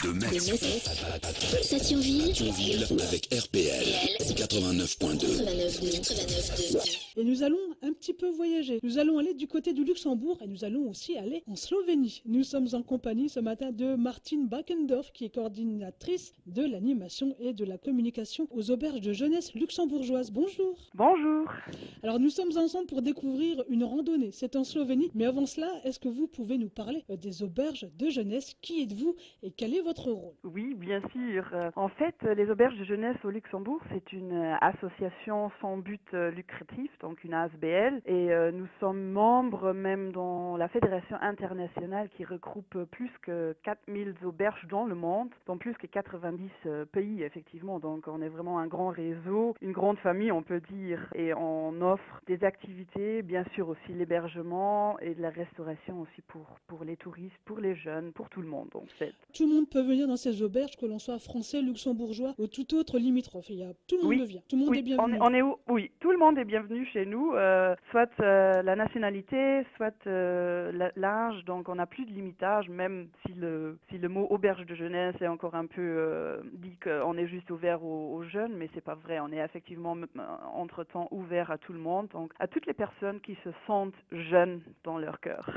De Metz à Thionville avec RPL 89.2. 89.2. Et nous allons un petit peu voyager. Nous allons aller du côté du Luxembourg et nous allons aussi aller en Slovénie. Nous sommes en compagnie ce matin de Martine Bakendorf, qui est coordinatrice de l'animation et de la communication aux auberges de jeunesse luxembourgeoises. Bonjour. Bonjour. Alors nous sommes ensemble pour découvrir une randonnée. C'est en Slovénie. Mais avant cela, est-ce que vous pouvez nous parler des auberges de jeunesse? Qui êtes-vous et quel est votre rôle? Oui, bien sûr. En fait, les auberges de jeunesse au Luxembourg, c'est une association sans but lucratif, donc une ASBL. Et nous sommes membres même dans la Fédération internationale qui regroupe plus que 4000 auberges dans le monde, dans plus que 90 pays, effectivement. Donc on est vraiment un grand réseau, une grande famille, on peut dire. Et on offre des activités, bien sûr aussi l'hébergement et de la restauration aussi pour les touristes, pour les jeunes, pour tout le monde en fait. Tout le monde peut venir dans ces auberges, que l'on soit français, luxembourgeois ou tout autre limitrophe. Tout le monde vient. Tout le monde est bienvenu. Oui, tout le monde est bienvenu chez nous, soit la nationalité, soit l'âge. Donc on n'a plus de limitage, même si le mot auberge de jeunesse est encore un peu dit qu'on est juste ouvert aux jeunes, mais c'est pas vrai. On est effectivement entre-temps ouvert à tout le monde, donc à toutes les personnes qui se sentent jeunes dans leur cœur.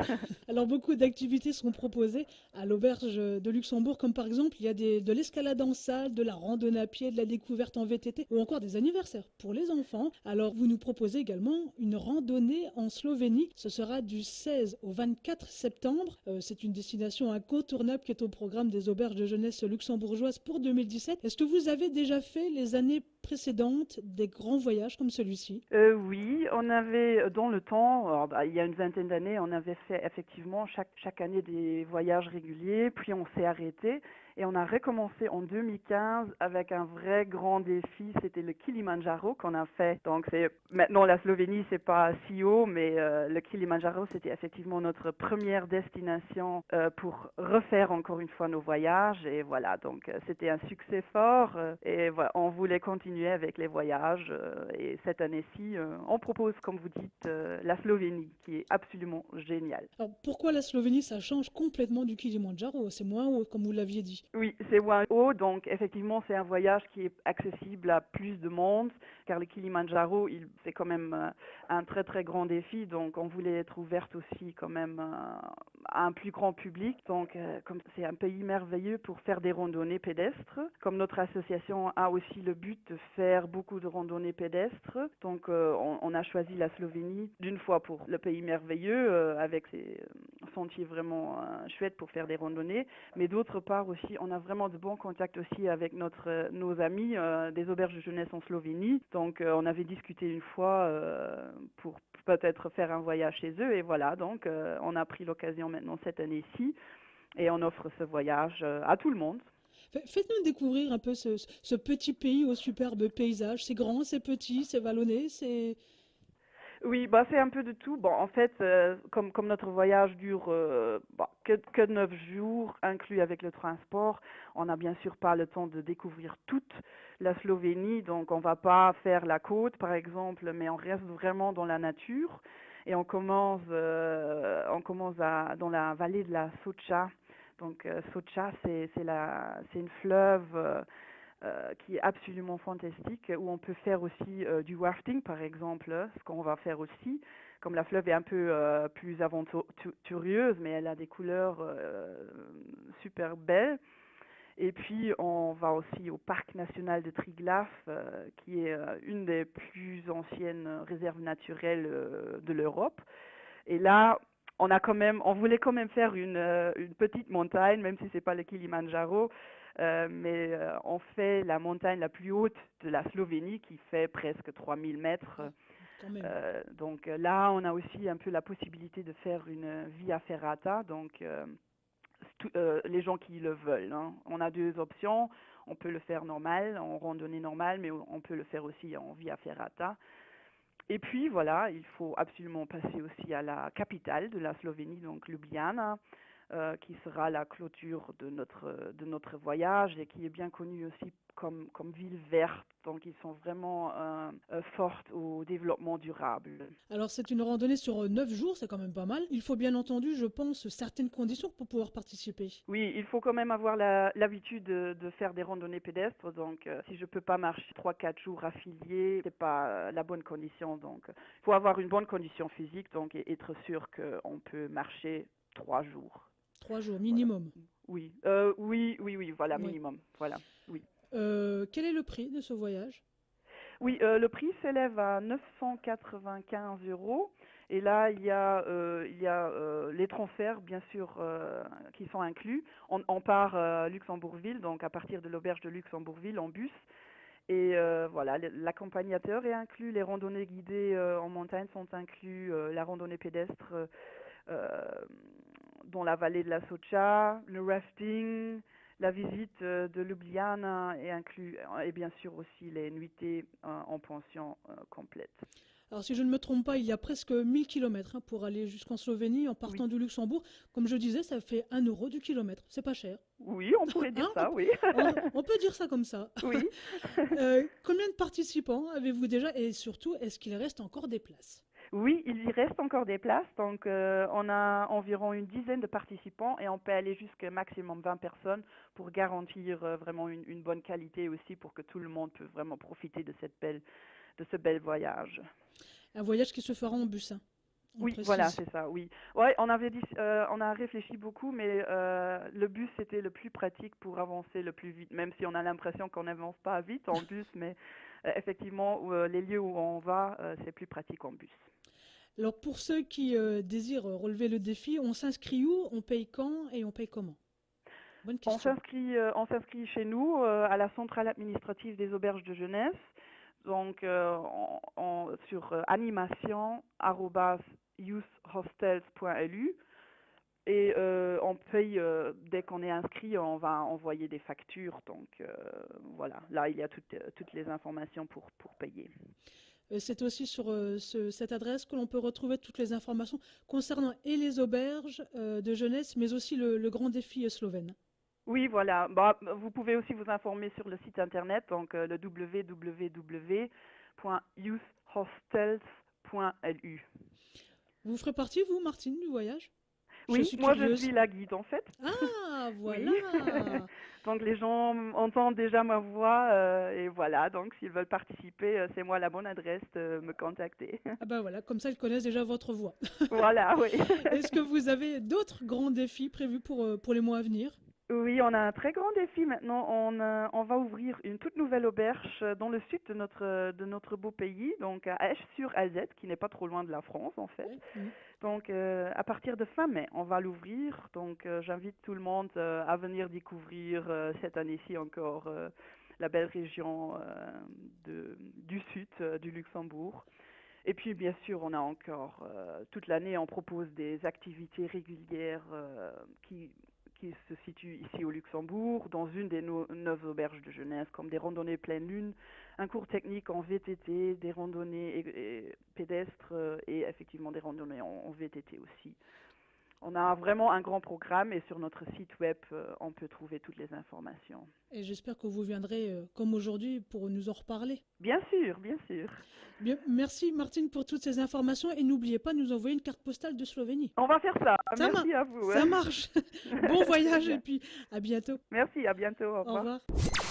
Alors beaucoup d'activités sont proposées à l'auberge de Luxembourg, comme par exemple il y a de l'escalade en salle, de la randonnée à pied, de la découverte en VTT ou encore des anniversaires pour les enfants. Alors vous nous proposez également une randonnée en Slovénie. Ce sera du 16 au 24 septembre. C'est une destination incontournable qui est au programme des auberges de jeunesse luxembourgeoises pour 2017. Est-ce que vous avez déjà fait les années précédentes des grands voyages comme celui-ci? Oui, on avait dans le temps, il y a une vingtaine d'années, on avait fait effectivement chaque année des voyages réguliers, puis on s'est arrêté et on a recommencé en 2015 avec un vrai grand défi, c'était le Kilimandjaro qu'on a fait. Donc c'est maintenant la Slovénie, c'est pas si haut, mais le Kilimandjaro c'était effectivement notre première destination pour refaire encore une fois nos voyages et voilà, donc c'était un succès fort et voilà, on voulait continuer avec les voyages et cette année-ci, on propose, comme vous dites, la Slovénie, qui est absolument géniale. Alors pourquoi la Slovénie? Ça change complètement du Kilimandjaro, c'est moins haut, comme vous l'aviez dit. Oui, c'est moins haut, donc effectivement c'est un voyage qui est accessible à plus de monde, car le Kilimandjaro, c'est quand même un très très grand défi, donc on voulait être ouverte aussi quand même à un plus grand public, donc comme c'est un pays merveilleux pour faire des randonnées pédestres, comme notre association a aussi le but de faire beaucoup de randonnées pédestres, donc on a choisi la Slovénie d'une fois pour le pays merveilleux, avec ses sentiers vraiment chouettes pour faire des randonnées, mais d'autre part aussi, on a vraiment de bons contacts aussi avec nos amis des auberges de jeunesse en Slovénie. Donc, on avait discuté une fois pour peut-être faire un voyage chez eux. Et voilà, donc, on a pris l'occasion maintenant cette année-ci et on offre ce voyage à tout le monde. Faites-nous découvrir un peu ce petit pays aux superbes paysages. C'est grand, c'est petit, c'est vallonné, c'est... Oui, c'est un peu de tout. Bon, en fait, comme notre voyage dure que 9 jours, inclus avec le transport, on n'a bien sûr pas le temps de découvrir toute la Slovénie. Donc, on va pas faire la côte, par exemple, mais on reste vraiment dans la nature. Et on commence dans la vallée de la Socha. Donc, Socha, c'est une fleuve qui est absolument fantastique, où on peut faire aussi du rafting, par exemple, ce qu'on va faire aussi. Comme la fleuve est un peu plus aventureuse, mais elle a des couleurs super belles. Et puis, on va aussi au parc national de Triglav, qui est une des plus anciennes réserves naturelles de l'Europe. Et là, on voulait quand même faire une petite montagne, même si c'est pas le Kilimandjaro, mais on fait la montagne la plus haute de la Slovénie, qui fait presque 3000 mètres. Quand même. Donc là, on a aussi un peu la possibilité de faire une via ferrata, donc les gens qui le veulent, hein. On a deux options. On peut le faire normal, en randonnée normale, mais on peut le faire aussi en via ferrata. Et puis voilà, il faut absolument passer aussi à la capitale de la Slovénie, donc Ljubljana. qui sera la clôture de notre voyage et qui est bien connue aussi comme ville verte. Donc, ils sont vraiment fortes au développement durable. Alors, c'est une randonnée sur 9 jours, c'est quand même pas mal. Il faut bien entendu, je pense, certaines conditions pour pouvoir participer. Oui, il faut quand même avoir l'habitude de faire des randonnées pédestres. Donc, si je peux pas marcher 3-4 jours affiliés, c'est pas la bonne condition. Donc, il faut avoir une bonne condition physique, donc, et être sûr qu'on peut marcher 3 jours. 3 jours minimum. Oui, voilà, Oui. minimum. Voilà, oui. Quel est le prix de ce voyage? Oui, le prix s'élève à 995 €. Et là, il y a les transferts, bien sûr, qui sont inclus. On part à Luxembourgville, donc à partir de l'auberge de Luxembourgville en bus. Et voilà, l'accompagnateur est inclus, les randonnées guidées en montagne sont inclus, la randonnée pédestre dans la vallée de la Socha, le rafting, la visite de Ljubljana est inclus, et bien sûr aussi les nuitées en pension complète. Alors, si je ne me trompe pas, il y a presque 1000 km pour aller jusqu'en Slovénie en partant du Luxembourg. Comme je disais, ça fait 1 € du kilomètre. C'est pas cher. Oui, on pourrait dire ça, oui. On peut dire ça comme ça. Oui. Combien de participants avez-vous déjà et surtout, est-ce qu'il reste encore des places? Oui, il y reste encore des places, donc on a environ une dizaine de participants et on peut aller jusqu'à maximum 20 personnes pour garantir vraiment une bonne qualité aussi pour que tout le monde peut vraiment profiter de ce bel voyage. Un voyage qui se fera en bus. Oui, précise. voilà, c'est ça, oui. Ouais, on a réfléchi beaucoup, mais le bus c'était le plus pratique pour avancer le plus vite, même si on a l'impression qu'on n'avance pas vite en bus, mais effectivement, les lieux où on va, c'est plus pratique en bus. Alors, pour ceux qui désirent relever le défi, on s'inscrit où, on paye quand et on paye comment? Bonne question. On s'inscrit chez nous à la centrale administrative des auberges de jeunesse. Donc, sur animation@youthhostels.lu et on paye dès qu'on est inscrit, on va envoyer des factures. Donc, voilà, là, il y a toutes les informations pour payer. C'est aussi sur cette adresse que l'on peut retrouver toutes les informations concernant et les auberges de jeunesse, mais aussi le grand défi slovène. Oui, voilà. Bah, vous pouvez aussi vous informer sur le site internet, donc le www.youthhostels.lu. Vous ferez partie, vous, Martine, du voyage? Oui, moi je suis la guide en fait. Ah, voilà. Oui. Donc les gens entendent déjà ma voix et voilà, donc s'ils veulent participer, c'est moi la bonne adresse de me contacter. Ah ben voilà, comme ça ils connaissent déjà votre voix. Voilà, oui. Est-ce que vous avez d'autres grands défis prévus pour les mois à venir? Oui, on a un très grand défi maintenant. On va ouvrir une toute nouvelle auberge dans le sud de notre beau pays, donc à Esch-sur-Alzette, qui n'est pas trop loin de la France en fait. Oui. Donc à partir de fin mai, on va l'ouvrir. Donc j'invite tout le monde à venir découvrir cette année-ci encore la belle région du sud du Luxembourg. Et puis bien sûr, on a encore toute l'année, on propose des activités régulières qui se situe ici au Luxembourg, dans une des 9 auberges de jeunesse, comme des randonnées pleine lune, un cours technique en VTT, des randonnées pédestres et effectivement des randonnées en VTT aussi. On a vraiment un grand programme et sur notre site web, on peut trouver toutes les informations. Et j'espère que vous viendrez, comme aujourd'hui, pour nous en reparler. Bien sûr, bien sûr. Bien, merci Martine pour toutes ces informations et n'oubliez pas de nous envoyer une carte postale de Slovénie. On va faire ça. Merci à vous. Ça marche. Bon voyage et puis à bientôt. Merci, à bientôt. Au revoir. Au revoir.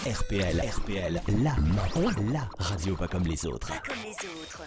RPL, la radio pas comme les autres. Pas comme les autres.